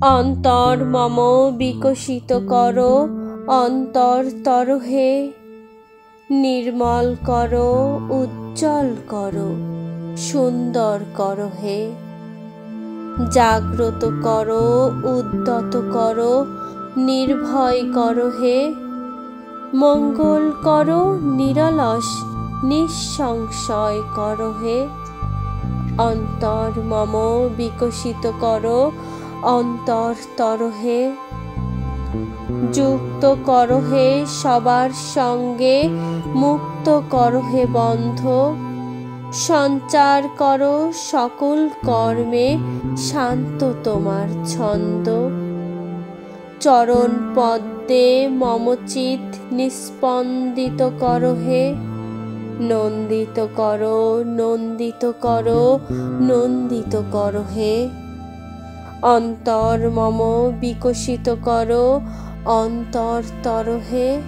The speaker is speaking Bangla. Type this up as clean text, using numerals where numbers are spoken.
অন্তর মম বিকশিত করো অন্তর তরহে, নির্মল করো উজ্জ্বল করো সুন্দর করো হে। জাগ্রত করো উদ্যত করো নির্ভয় করো হে। মঙ্গল করো নিরলস নিঃসংশয় করো হে। অন্তর মম বিকশিত করো অন্তর তরহে, যুক্ত করো হে সবার সঙ্গে মুক্ত করো হে বন্ধ। সঞ্চার করো সকল কর্মে শান্ত তোমার ছন্দ। চরণ পদ্মে মম চিত নিস্পন্দিত করো হে। নন্দিত করো নন্দিত করো নন্দিত করো হে। অন্তর মম বিকশিত করো অন্তর তরহে।